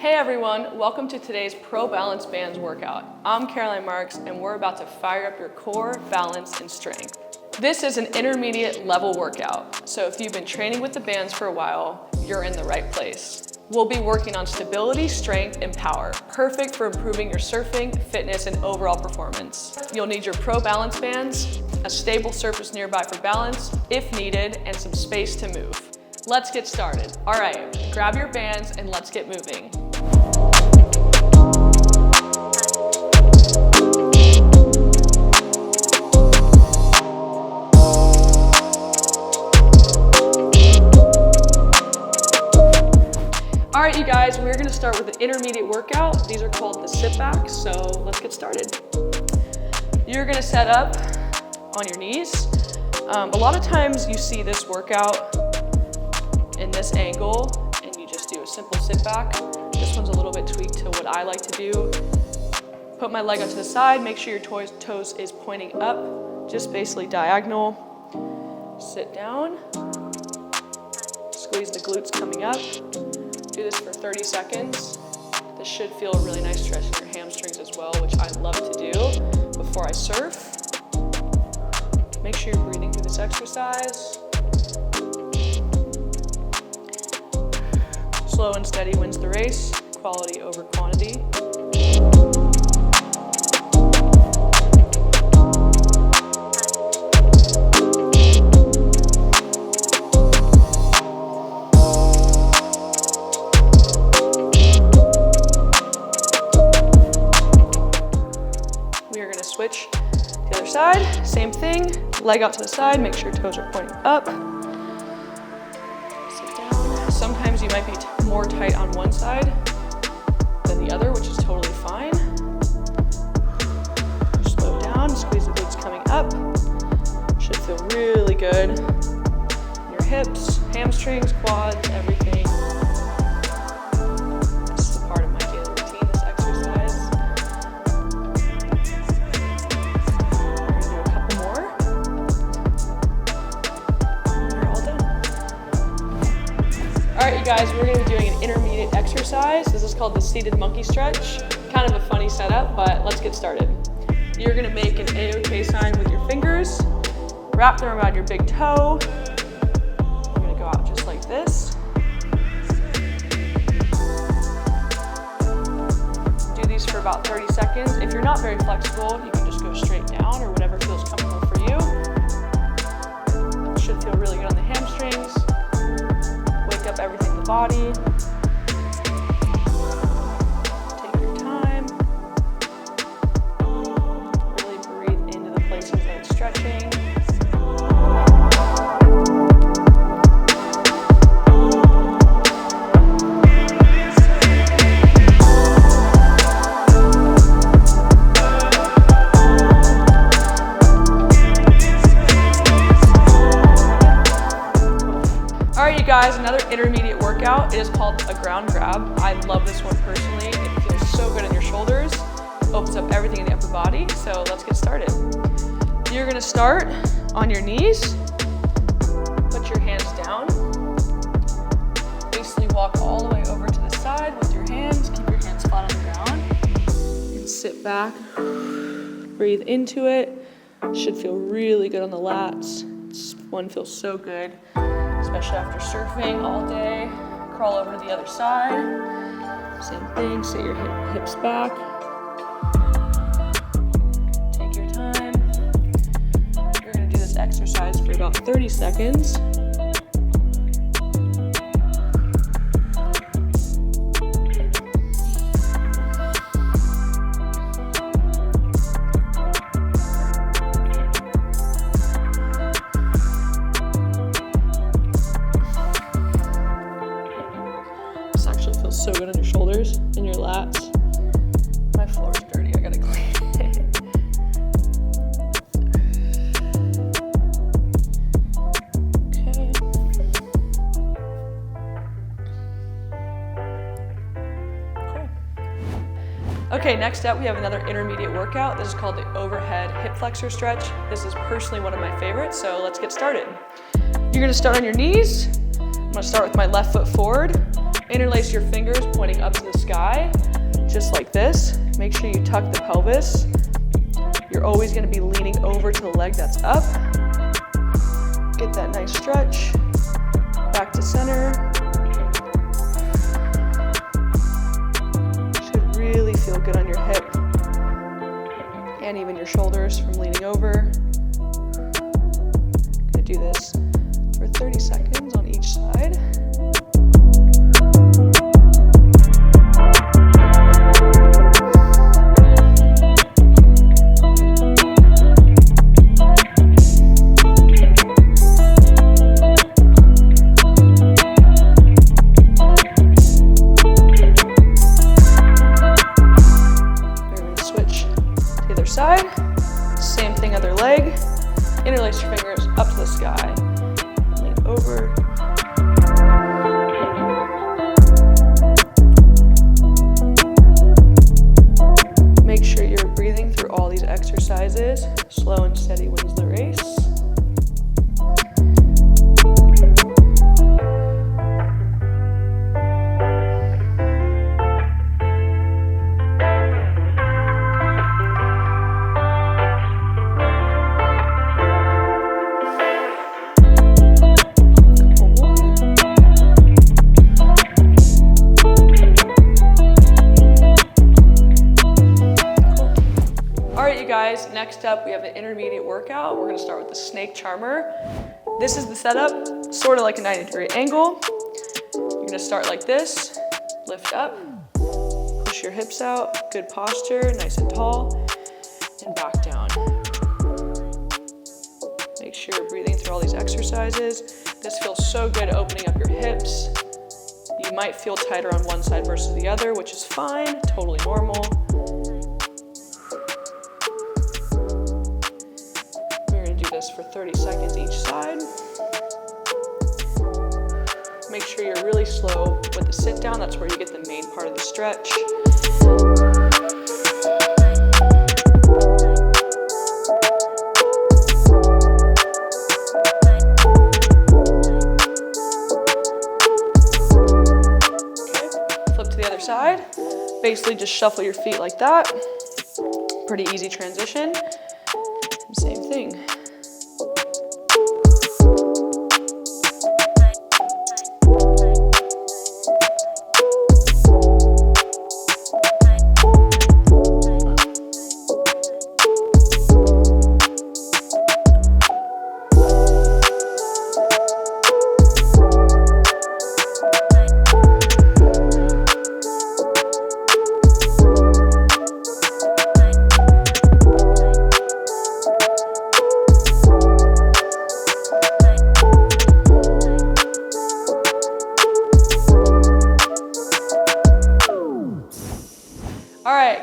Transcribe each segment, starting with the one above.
Hey everyone, welcome to today's Pro Balance Bands workout. I'm Caroline Marks and we're about to fire up your core, balance, and strength. This is an intermediate level workout, so if you've been training with the bands for a while, you're in the right place. We'll be working on stability, strength, and power, perfect for improving your surfing, fitness, and overall performance. You'll need your Pro Balance Bands, a stable surface nearby for balance, if needed, and some space to move. Let's get started. All right, grab your bands and let's get moving. All right, you guys, we're gonna start with an intermediate workout. These are called the sit backs, so let's get started. You're gonna set up on your knees. A lot of times you see this workout in this angle and you just do a simple sit back. This one's a little bit tweaked to what I like to do. Put my leg out to the side, make sure your toes is pointing up, just basically diagonal. Sit down, squeeze the glutes coming up. Do this for 30 seconds. This should feel a really nice stretch in your hamstrings as well, which I love to do before I surf. Make sure you're breathing through this exercise. Slow and steady wins the race, quality over quantity. Switch to the other side, same thing, leg out to the side, make sure your toes are pointing up. Sit down. Sometimes you might be more tight on one side than the other, which is totally fine. Slow down, squeeze the glutes coming up. Should feel really good. Your hips, hamstrings, quads, everything. This is a part of my daily routine, this exercise. All right, you guys, we're gonna be doing an intermediate exercise. This is called the seated monkey stretch. Kind of a funny setup, but let's get started. You're gonna make an A-OK sign with your fingers, wrap them around your big toe. You're gonna go out just like this. Do these for about 30 seconds. If you're not very flexible, you can just go straight down or whatever feels comfortable for you. It should feel really good on the hamstrings. Up everything in the body. Take your time. Really breathe into the places that it's stretching. All right, you guys, another intermediate workout. It is called a ground grab. I love this one personally. It feels so good in your shoulders, opens up everything in the upper body. So let's get started. You're gonna start on your knees. Put your hands down. Basically walk all the way over to the side with your hands. Keep your hands flat on the ground. And sit back, breathe into it. Should feel really good on the lats. This one feels so good, especially after surfing all day. Crawl over to the other side. Same thing, sit your hips back. Take your time. You're gonna do this exercise for about 30 seconds. So good on your shoulders and your lats. My floor's dirty, I gotta clean it. Okay. Cool. Okay, next up we have another intermediate workout. This is called the overhead hip flexor stretch. This is personally one of my favorites, so let's get started. You're gonna start on your knees. I'm gonna start with my left foot forward Interlace your fingers pointing up to the sky, just like this. Make sure you tuck the pelvis. You're always going to be leaning over to the leg that's up. Get that nice stretch. Back to center. Should really feel good on your hip and even your shoulders from leaning over. Gonna do this for 30 seconds on each side. Side, same thing, other leg. Interlace your fingers up to the sky. Lean over. Make sure you're breathing through all these exercises. Slow and steady wins the race. Guys, next up we have an intermediate workout. We're going to start with the snake charmer. This is the setup, sort of like a 90-degree angle. You're going to start like this, lift up, push your hips out, good posture, nice and tall, and back down. Make sure you're breathing through all these exercises. This feels so good opening up your hips. You might feel tighter on one side versus the other, which is fine, totally normal. For 30 seconds each side. Make sure you're really slow with the sit down. That's where you get the main part of the stretch. Okay, flip to the other side. Basically just shuffle your feet like that. Pretty easy transition. Same thing.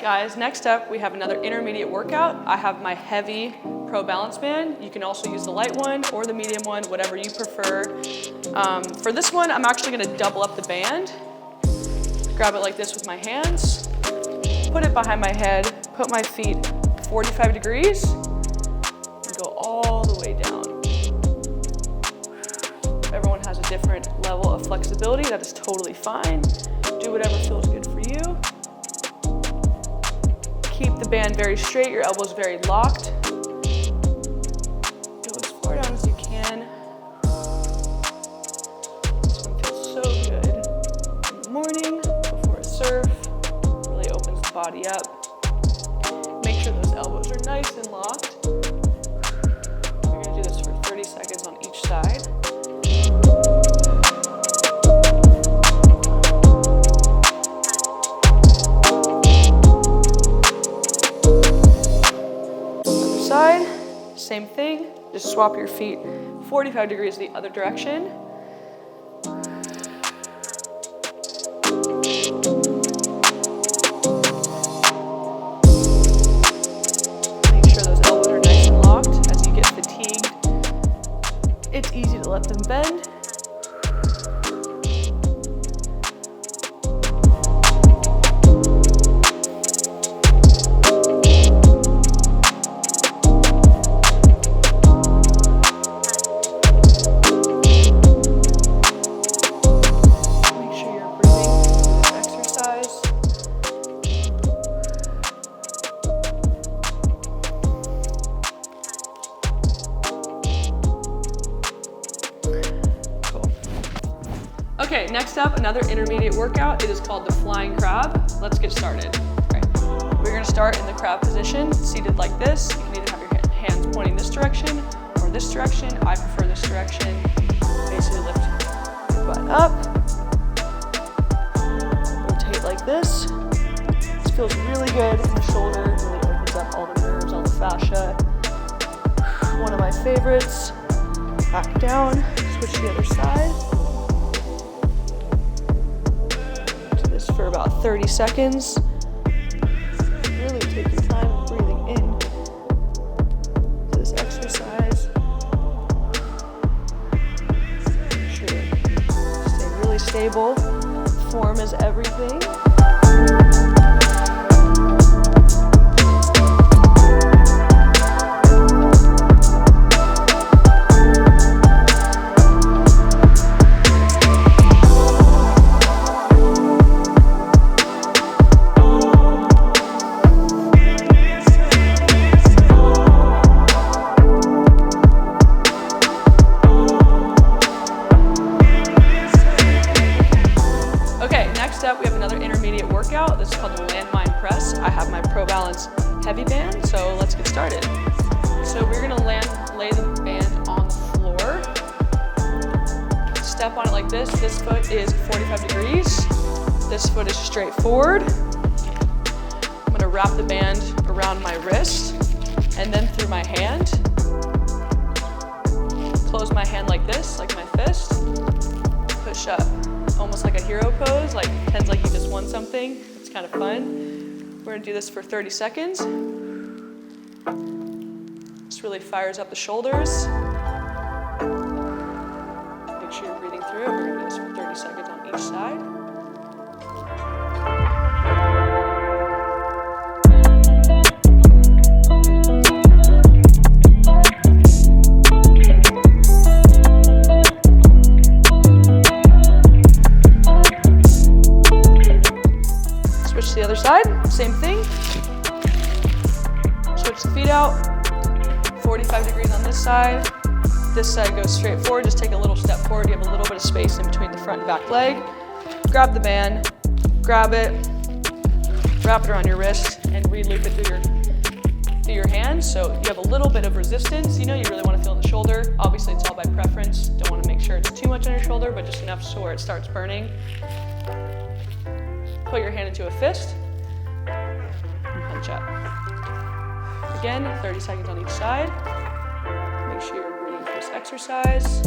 Guys, next up we have another intermediate workout. I have my heavy Pro Balance Band. You can also use the light one or the medium one, whatever you prefer. For this one, I'm actually going to double up the band. Grab it like this with my hands, put it behind my head, put my feet 45 degrees, and go all the way down. Everyone has a different level of flexibility. That is totally fine. Do whatever feels good for you. Keep the band very straight, your elbows very locked. Go as far down as you can. This one feels so good in the morning before a surf. Really opens the body up. Make sure those elbows are nice and locked. We're going to do this for 30 seconds on each side. Same thing, just swap your feet 45 degrees the other direction. Make sure those elbows are nice and locked. As you get fatigued, it's easy to let them bend. next up, another intermediate workout. It is called the flying crab. Let's get started. All right. We're gonna start in the crab position, seated like this. You can either have your hands pointing this direction or this direction. I prefer this direction. Basically lift your butt up. Rotate like this. This feels really good in the shoulder. It really opens up all the nerves, all the fascia. One of my favorites. Back down, switch to the other side. Do this for about 30 seconds. Really take your time breathing in to this exercise. Make sure you stay really stable. Form is everything. Next up, we have another intermediate workout. This is called the landmine press. I have my ProBalance heavy band, so let's get started. So we're gonna lay the band on the floor. Step on it like this. This foot is 45 degrees. This foot is straight forward. I'm gonna wrap the band around my wrist and then through my hand. Close my hand like this, like my fist. Push up. Almost like a hero pose, like pretends like you just won something. It's kind of fun. We're gonna do this for 30 seconds. This really fires up the shoulders. Make sure you're breathing through it. We're gonna do this for 30 seconds on each side. Switch to the other side, same thing. Switch the feet out, 45 degrees on this side. This side goes straight forward, just take a little step forward. You have a little bit of space in between the front and back leg. Grab the band, grab it, wrap it around your wrist, and re-loop it through your hand. So you have a little bit of resistance. You know you really want to feel in the shoulder. Obviously it's all by preference. Don't want to make sure it's too much on your shoulder, but just enough so where it starts burning. Put your hand into a fist and punch up. Again, 30 seconds on each side. Make sure you're breathing for this exercise.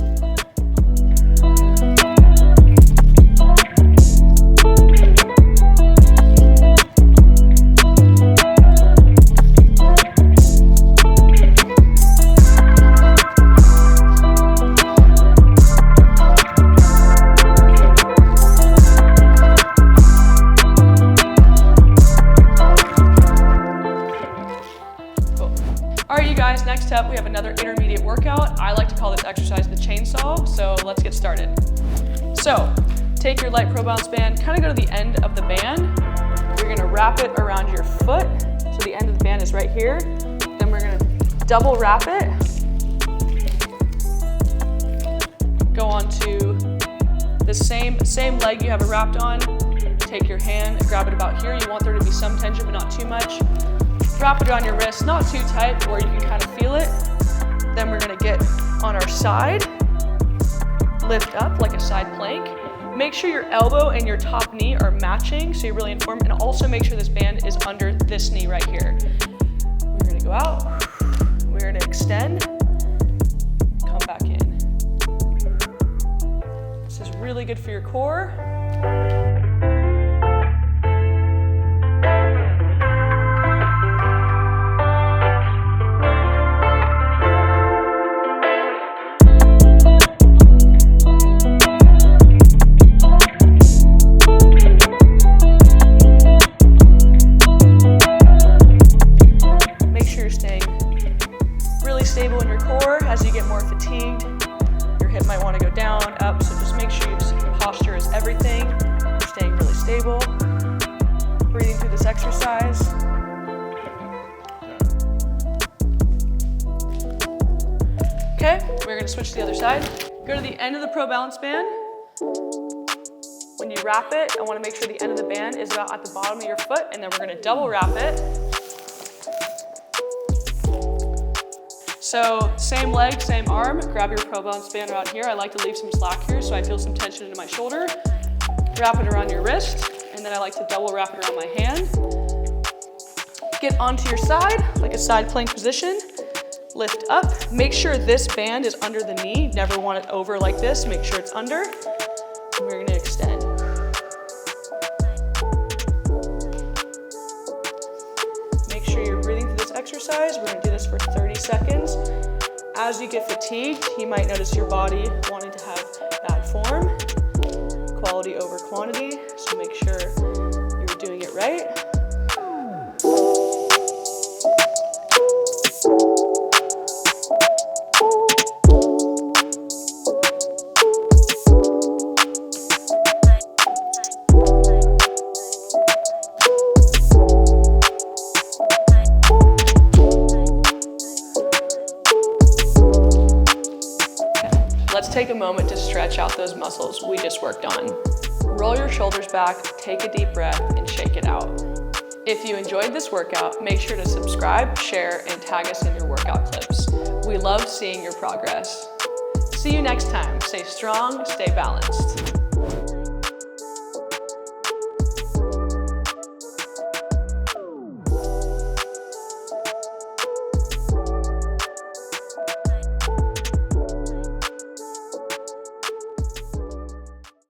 All right, you guys, next up we have another intermediate workout. I like to call this exercise the chainsaw, so let's get started. So, take your light ProBalance band, kind of go to the end of the band. You're gonna wrap it around your foot. So the end of the band is right here. Then we're gonna double wrap it. Go on to the same leg you have it wrapped on. Take your hand and grab it about here. You want there to be some tension, but not too much. Wrap it on your wrist, not too tight, but where you can kind of feel it. Then we're gonna get on our side, lift up like a side plank. Make sure your elbow and your top knee are matching, so you're really informed, and also make sure this band is under this knee right here. We're gonna go out, we're gonna extend, come back in. This is really good for your core. Stable in your core. As you get more fatigued, your hip might want to go down, up, so just make sure your posture is everything. You're staying really stable. Breathing through this exercise. Okay, we're going to switch to the other side. Go to the end of the ProBalance band. When you wrap it, I want to make sure the end of the band is about at the bottom of your foot, and then we're going to double wrap it. So same leg, same arm, grab your Pro Balance band around here. I like to leave some slack here so I feel some tension into my shoulder. Wrap it around your wrist, and then I like to double wrap it around my hand. Get onto your side, like a side plank position. Lift up. Make sure this band is under the knee. Never want it over like this. Make sure it's under. And we're gonna extend. Make sure you're breathing through this exercise. We're gonna do this for 30 seconds. As you get fatigued, you might notice your body wanting to have bad form. Quality over quantity, so make sure you're doing it right. Let's take a moment to stretch out those muscles we just worked on. Roll your shoulders back, take a deep breath, and shake it out. If you enjoyed this workout, make sure to subscribe, share, and tag us in your workout clips. We love seeing your progress. See you next time. Stay strong, stay balanced.